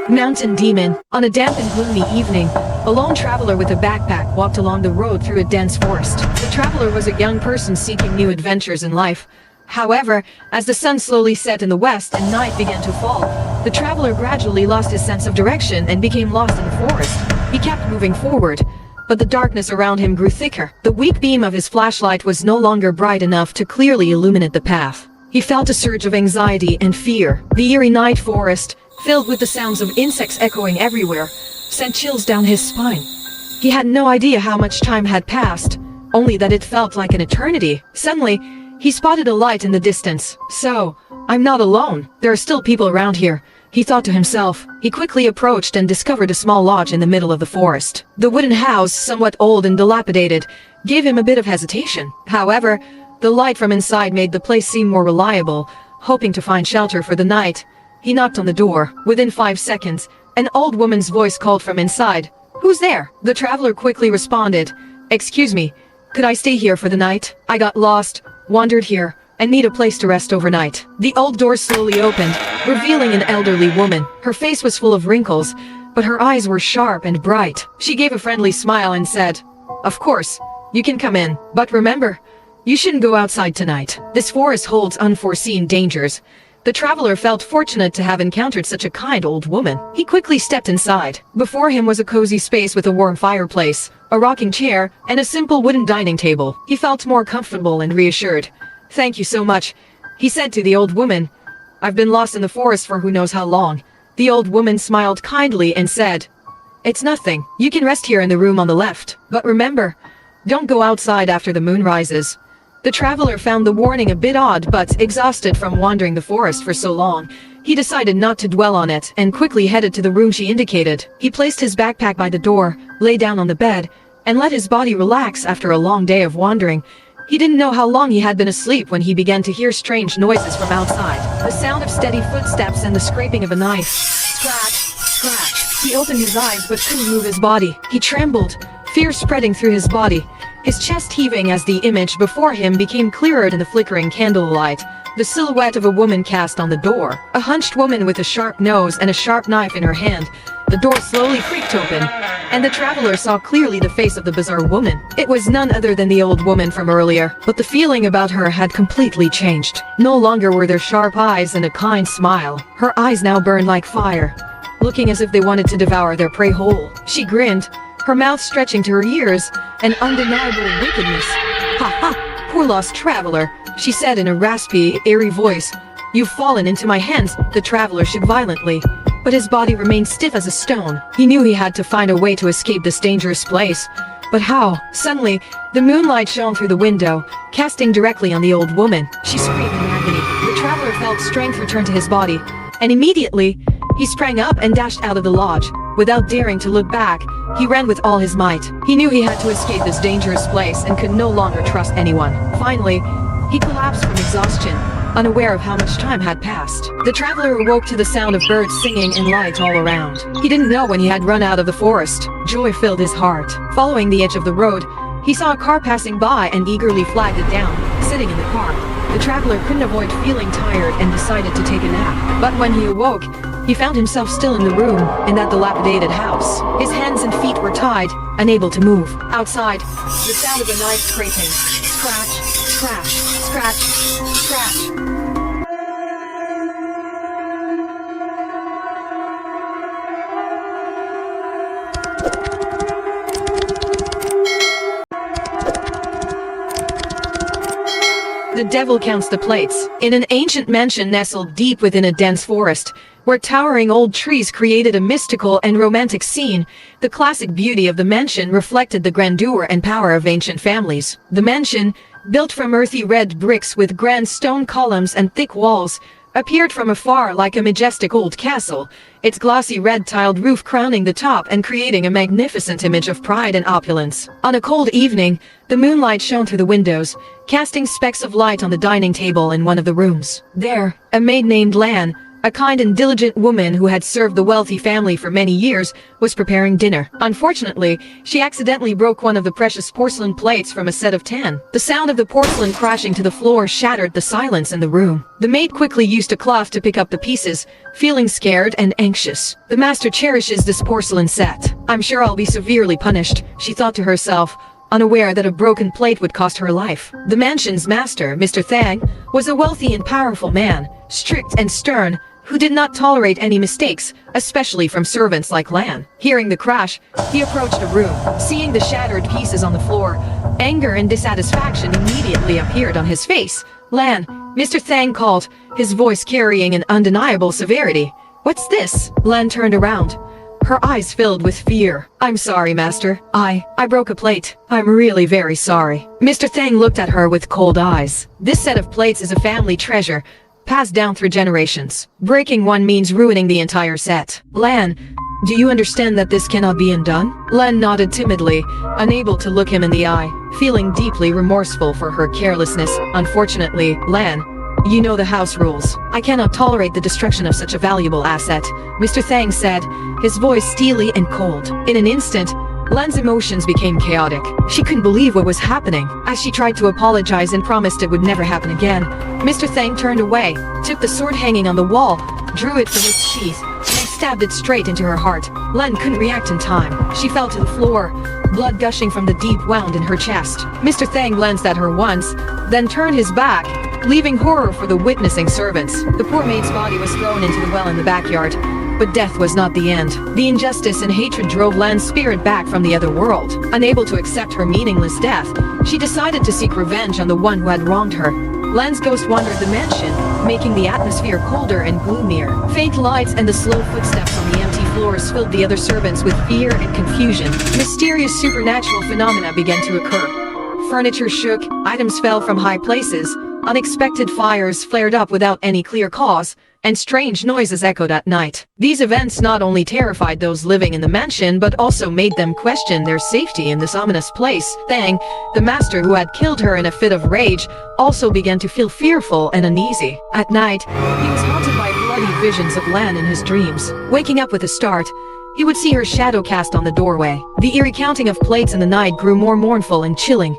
Mountain Demon. On a damp and gloomy evening, a lone traveler with a backpack walked along the road through a dense forest. The traveler was a young person seeking new adventures in life. However, as the sun slowly set in the west and night began to fall, the traveler gradually lost his sense of direction and became lost in the forest. He kept moving forward, but the darkness around him grew thicker. The weak beam of his flashlight was no longer bright enough to clearly illuminate the path. He felt a surge of anxiety and fear. The eerie night forest, filled with the sounds of insects echoing everywhere, sent chills down his spine. He had no idea how much time had passed, only that it felt like an eternity. Suddenly, he spotted a light in the distance. So, I'm not alone. There are still people around here, he thought to himself. He quickly approached and discovered a small lodge in the middle of the forest. The wooden house, somewhat old and dilapidated, gave him a bit of hesitation. However, the light from inside made the place seem more reliable. Hoping to find shelter for the night, he knocked on the door. Within 5 seconds, an old woman's voice called from inside. "Who's there?" The traveler quickly responded, "Excuse me, could I stay here for the night? I got lost, wandered here, and need a place to rest overnight." The old door slowly opened, revealing an elderly woman. Her face was full of wrinkles, but her eyes were sharp and bright. She gave a friendly smile and said, "Of course, you can come in, but remember, you shouldn't go outside tonight. This forest holds unforeseen dangers." The traveler felt fortunate to have encountered such a kind old woman. He quickly stepped inside. Before him was a cozy space with a warm fireplace, a rocking chair, and a simple wooden dining table. He felt more comfortable and reassured. "Thank you so much," he said to the old woman. "I've been lost in the forest for who knows how long." The old woman smiled kindly and said, "It's nothing. You can rest here in the room on the left. But remember, don't go outside after the moon rises." The traveler found the warning a bit odd, but exhausted from wandering the forest for so long, he decided not to dwell on it and quickly headed to the room she indicated. He placed his backpack by the door, lay down on the bed, and let his body relax after a long day of wandering. He didn't know how long he had been asleep when he began to hear strange noises from outside. The sound of steady footsteps and the scraping of a knife. Scratch, scratch. He opened his eyes but couldn't move his body. He trembled, fear spreading through his body, his chest heaving as the image before him became clearer in the flickering candlelight. The silhouette of a woman cast on the door. A hunched woman with a sharp nose and a sharp knife in her hand. The door slowly creaked open, and the traveler saw clearly the face of the bizarre woman. It was none other than the old woman from earlier, but the feeling about her had completely changed. No longer were there sharp eyes and a kind smile. Her eyes now burned like fire, looking as if they wanted to devour their prey whole. She grinned, her mouth stretching to her ears, an undeniable wickedness. "Ha ha, poor lost traveler," she said in a raspy, eerie voice. "You've fallen into my hands." The traveler shook violently, but his body remained stiff as a stone. He knew he had to find a way to escape this dangerous place. But how? Suddenly, the moonlight shone through the window, casting directly on the old woman. She screamed in agony. The traveler felt strength return to his body, and immediately, he sprang up and dashed out of the lodge. Without daring to look back, he ran with all his might. He knew he had to escape this dangerous place and could no longer trust anyone. Finally, he collapsed from exhaustion, unaware of how much time had passed. The traveler awoke to the sound of birds singing and light all around. He didn't know when he had run out of the forest. Joy filled his heart. Following the edge of the road, he saw a car passing by and eagerly flagged it down. Sitting in the car, the traveler couldn't avoid feeling tired and decided to take a nap. But when he awoke, he found himself still in the room, in that dilapidated house. His hands and feet were tied, unable to move. Outside, the sound of a knife scraping. Scratch, scratch, scratch, scratch. The devil counts the plates. In an ancient mansion nestled deep within a dense forest, where towering old trees created a mystical and romantic scene, the classic beauty of the mansion reflected the grandeur and power of ancient families. The mansion, built from earthy red bricks with grand stone columns and thick walls, appeared from afar like a majestic old castle, its glossy red-tiled roof crowning the top and creating a magnificent image of pride and opulence. On a cold evening, the moonlight shone through the windows, casting specks of light on the dining table in one of the rooms. There, a maid named Lan, a kind and diligent woman who had served the wealthy family for many years, was preparing dinner. Unfortunately, she accidentally broke one of the precious porcelain plates from a set of 10. The sound of the porcelain crashing to the floor shattered the silence in the room. The maid quickly used a cloth to pick up the pieces, feeling scared and anxious. The master cherishes this porcelain set. I'm sure I'll be severely punished, she thought to herself, unaware that a broken plate would cost her life. The mansion's master, Mr. Thang, was a wealthy and powerful man, strict and stern, who did not tolerate any mistakes, especially from servants like Lan. Hearing the crash, he approached the room. Seeing the shattered pieces on the floor, anger and dissatisfaction immediately appeared on his face. Lan, Mr. Thang called, his voice carrying an undeniable severity. What's this? Lan turned around, her eyes filled with fear. I'm sorry, master. I broke a plate. I'm really very sorry. Mr. Thang looked at her with cold eyes. This set of plates is a family treasure, passed down through generations. Breaking one means ruining the entire set. Lan, do you understand that this cannot be undone? Lan nodded timidly, unable to look him in the eye, feeling deeply remorseful for her carelessness. Unfortunately, Lan, you know the house rules. I cannot tolerate the destruction of such a valuable asset, Mr. Thang said, his voice steely and cold. In an instant, Lan's emotions became chaotic. She couldn't believe what was happening. As she tried to apologize and promised it would never happen again, Mr. Thang turned away, took the sword hanging on the wall, drew it from its sheath, and stabbed it straight into her heart. Lan couldn't react in time. She fell to the floor, blood gushing from the deep wound in her chest. Mr. Thang glanced at her once, then turned his back, leaving horror for the witnessing servants. The poor maid's body was thrown into the well in the backyard, but death was not the end. The injustice and hatred drove Lan's spirit back from the other world. Unable to accept her meaningless death, she decided to seek revenge on the one who had wronged her. Lan's ghost wandered the mansion, making the atmosphere colder and gloomier. Faint lights and the slow footsteps on the empty floors filled the other servants with fear and confusion. Mysterious supernatural phenomena began to occur. Furniture shook, items fell from high places, unexpected fires flared up without any clear cause, and strange noises echoed at night. These events not only terrified those living in the mansion but also made them question their safety in this ominous place. Thang, the master who had killed her in a fit of rage, also began to feel fearful and uneasy. At night, he was haunted by bloody visions of Lan in his dreams. Waking up with a start, he would see her shadow cast on the doorway. The eerie counting of plates in the night grew more mournful and chilling.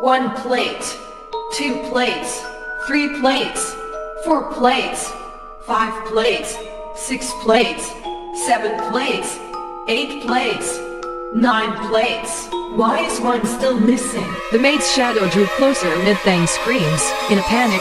1 plate, 2 plates, 3 plates, 4 plates, 5 plates, 6 plates, 7 plates, 8 plates, 9 plates. Why is one still missing? The maid's shadow drew closer amid Thang's screams. In a panic,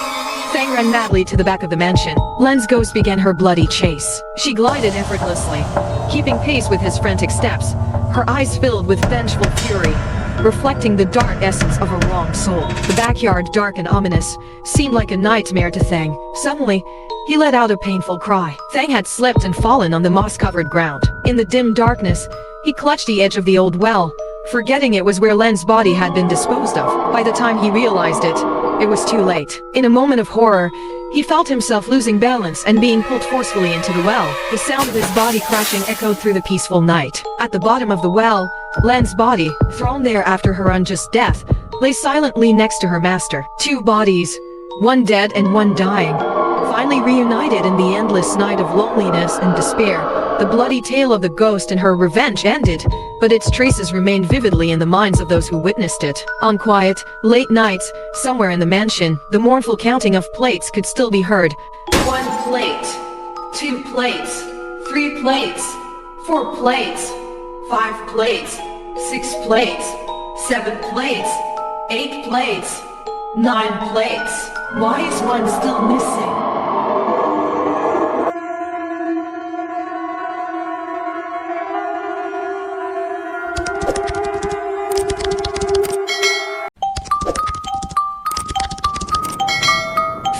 Thang ran madly to the back of the mansion. Lan's ghost began her bloody chase. She glided effortlessly, keeping pace with his frantic steps, her eyes filled with vengeful fury, reflecting the dark essence of a wronged soul. The backyard, dark and ominous, seemed like a nightmare to Thang. Suddenly, he let out a painful cry. Thang had slipped and fallen on the moss-covered ground. In the dim darkness, he clutched the edge of the old well, forgetting it was where Lan's body had been disposed of. By the time he realized it, it was too late. In a moment of horror, he felt himself losing balance and being pulled forcefully into the well. The sound of his body crashing echoed through the peaceful night. At the bottom of the well, Lan's body, thrown there after her unjust death, lay silently next to her master. 2 bodies, one dead and one dying, finally reunited in the endless night of loneliness and despair. The bloody tale of the ghost and her revenge ended, but its traces remained vividly in the minds of those who witnessed it. On quiet, late nights, somewhere in the mansion, the mournful counting of plates could still be heard. 1 plate, 2 plates, 3 plates, 4 plates, 5 plates, 6 plates, 7 plates, 8 plates, 9 plates. Why is one still missing?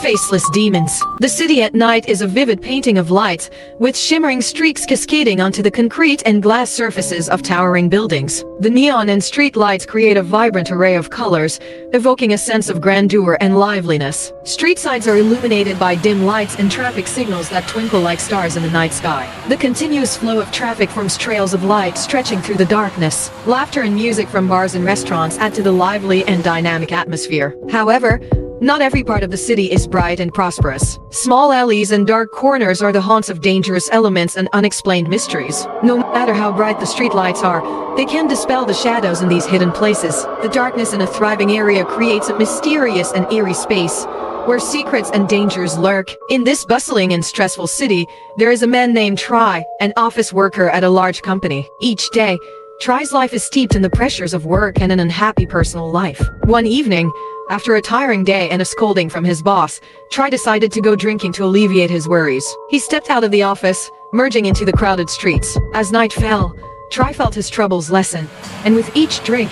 Faceless demons. The city at night is a vivid painting of lights, with shimmering streaks cascading onto the concrete and glass surfaces of towering buildings. The neon and street lights create a vibrant array of colors, evoking a sense of grandeur and liveliness. Street sides are illuminated by dim lights and traffic signals that twinkle like stars in the night sky. The continuous flow of traffic forms trails of light stretching through the darkness. Laughter and music from bars and restaurants add to the lively and dynamic atmosphere. However, Not every part of the city is bright and prosperous. Small alleys and dark corners are the haunts of dangerous elements and unexplained mysteries. No matter how bright the streetlights are, they can dispel the shadows in these hidden places. The darkness in a thriving area creates a mysterious and eerie space where secrets and dangers lurk. In this bustling and stressful city, there is a man named Try, an office worker at a large company. Each day, Try's life is steeped in the pressures of work and an unhappy personal life. One evening, after a tiring day and a scolding from his boss, Try decided to go drinking to alleviate his worries. He stepped out of the office, merging into the crowded streets. As night fell, Try felt his troubles lessen, and with each drink,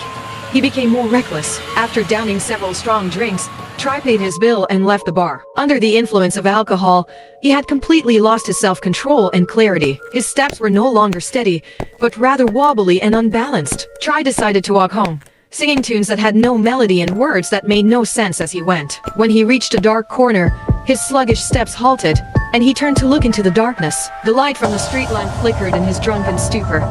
he became more reckless. After downing several strong drinks, Try paid his bill and left the bar. Under the influence of alcohol, he had completely lost his self-control and clarity. His steps were no longer steady, but rather wobbly and unbalanced. Try decided to walk home, singing tunes that had no melody and words that made no sense as he went. When he reached a dark corner, his sluggish steps halted, and he turned to look into the darkness. The light from the street lamp flickered in his drunken stupor,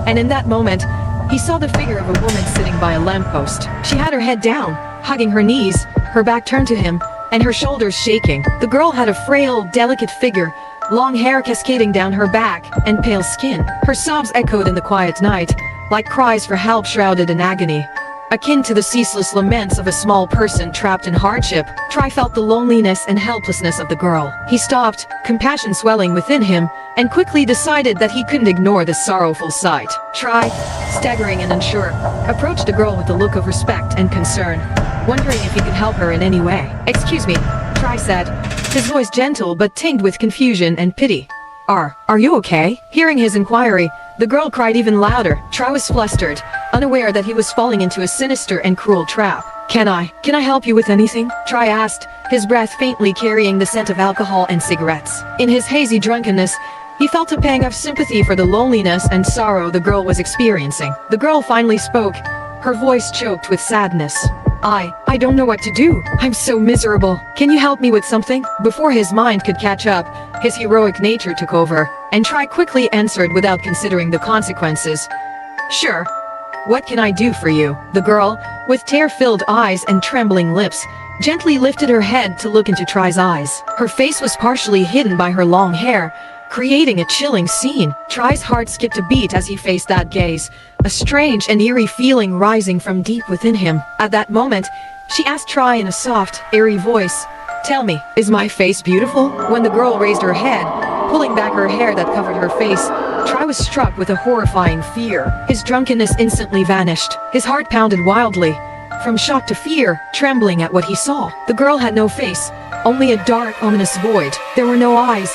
and in that moment, he saw the figure of a woman sitting by a lamppost. She had her head down, hugging her knees, her back turned to him, and her shoulders shaking. The girl had a frail, delicate figure, long hair cascading down her back, and pale skin. Her sobs echoed in the quiet night, like cries for help shrouded in agony, akin to the ceaseless laments of a small person trapped in hardship. Try felt the loneliness and helplessness of the girl. He stopped, compassion swelling within him, and quickly decided that he couldn't ignore this sorrowful sight. Try, staggering and unsure, approached the girl with a look of respect and concern, wondering if he could help her in any way. "Excuse me," Try said, his voice gentle but tinged with confusion and pity. Are you okay?" Hearing his inquiry, the girl cried even louder. Try was flustered, unaware that he was falling into a sinister and cruel trap. Can I help you with anything?" Try asked, his breath faintly carrying the scent of alcohol and cigarettes. In his hazy drunkenness, he felt a pang of sympathy for the loneliness and sorrow the girl was experiencing. The girl finally spoke, her voice choked with sadness. I don't know what to do. I'm so miserable. Can you help me with something?" Before his mind could catch up, his heroic nature took over, and Try quickly answered without considering the consequences. "Sure. What can I do for you?" The girl, with tear-filled eyes and trembling lips, gently lifted her head to look into Try's eyes. Her face was partially hidden by her long hair, creating a chilling scene. Try's heart skipped a beat as he faced that gaze, a strange and eerie feeling rising from deep within him. At that moment, she asked Try in a soft, eerie voice, "Tell me, is my face beautiful?" When the girl raised her head, pulling back her hair that covered her face, Try was struck with a horrifying fear. His drunkenness instantly vanished. His heart pounded wildly, from shock to fear, trembling at what he saw. The girl had no face, only a dark, ominous void. There were no eyes,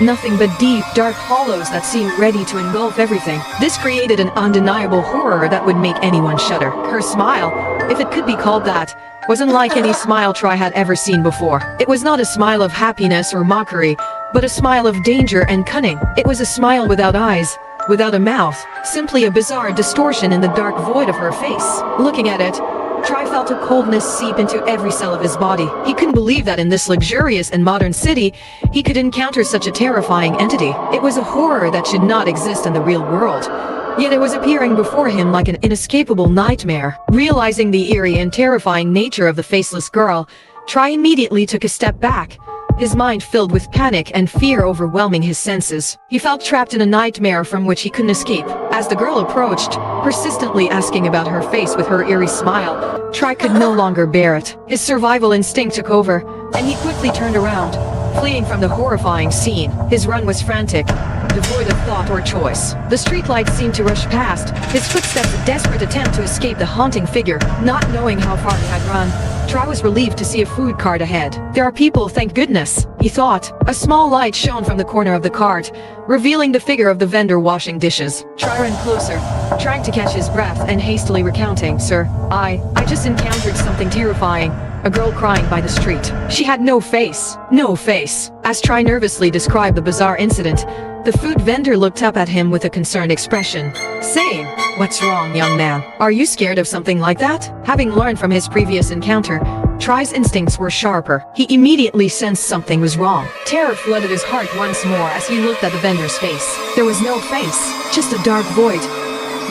nothing but deep, dark hollows that seemed ready to engulf everything. This created an undeniable horror that would make anyone shudder. Her smile, if it could be called that, was unlike any smile Try had ever seen before. It was not a smile of happiness or mockery, but a smile of danger and cunning. It was a smile without eyes, without a mouth, simply a bizarre distortion in the dark void of her face. Looking at it, Try felt a coldness seep into every cell of his body. He couldn't believe that in this luxurious and modern city, he could encounter such a terrifying entity. It was a horror that should not exist in the real world, yet it was appearing before him like an inescapable nightmare. Realizing the eerie and terrifying nature of the faceless girl, Try immediately took a step back, his mind filled with panic and fear overwhelming his senses. He felt trapped in a nightmare from which he couldn't escape. As the girl approached, persistently asking about her face with her eerie smile, Try could no longer bear it. His survival instinct took over, and he quickly turned around, fleeing from the horrifying scene. His run was frantic, devoid of thought or choice. The streetlights seemed to rush past, his footsteps a desperate attempt to escape the haunting figure. Not knowing how far he had run, Try was relieved to see a food cart ahead. "There are people, thank goodness," he thought. A small light shone from the corner of the cart, revealing the figure of the vendor washing dishes. Try ran closer, trying to catch his breath and hastily recounting, "Sir, I just encountered something terrifying. A girl crying by the street. She had no face. No face." As Try nervously described the bizarre incident, the food vendor looked up at him with a concerned expression, saying, "What's wrong, young man? Are you scared of something like that?" Having learned from his previous encounter, Try's instincts were sharper. He immediately sensed something was wrong. Terror flooded his heart once more as he looked at the vendor's face. There was no face, just a dark void.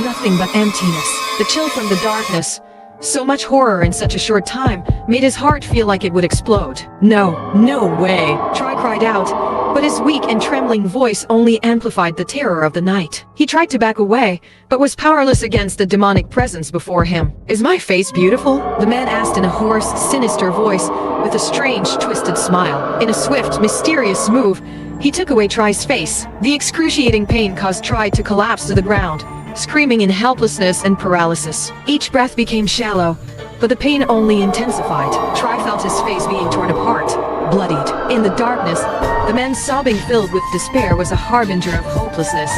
Nothing but emptiness. The chill from the darkness So much horror in such a short time made his heart feel like it would explode. No, no way, Troy cried out, but his weak and trembling voice only amplified the terror of the night. He tried to back away, but was powerless against the demonic presence before him. Is my face beautiful? The man asked in a hoarse, sinister voice with a strange, twisted smile. In a swift, mysterious move, he took away Troy's face. The excruciating pain caused Troy to collapse to the ground, screaming in helplessness and paralysis. Each breath became shallow, but the pain only intensified. Troy felt his face being torn apart, bloodied. In the darkness, the man sobbing filled with despair was a harbinger of hopelessness,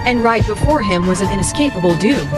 and right before him was an inescapable doom.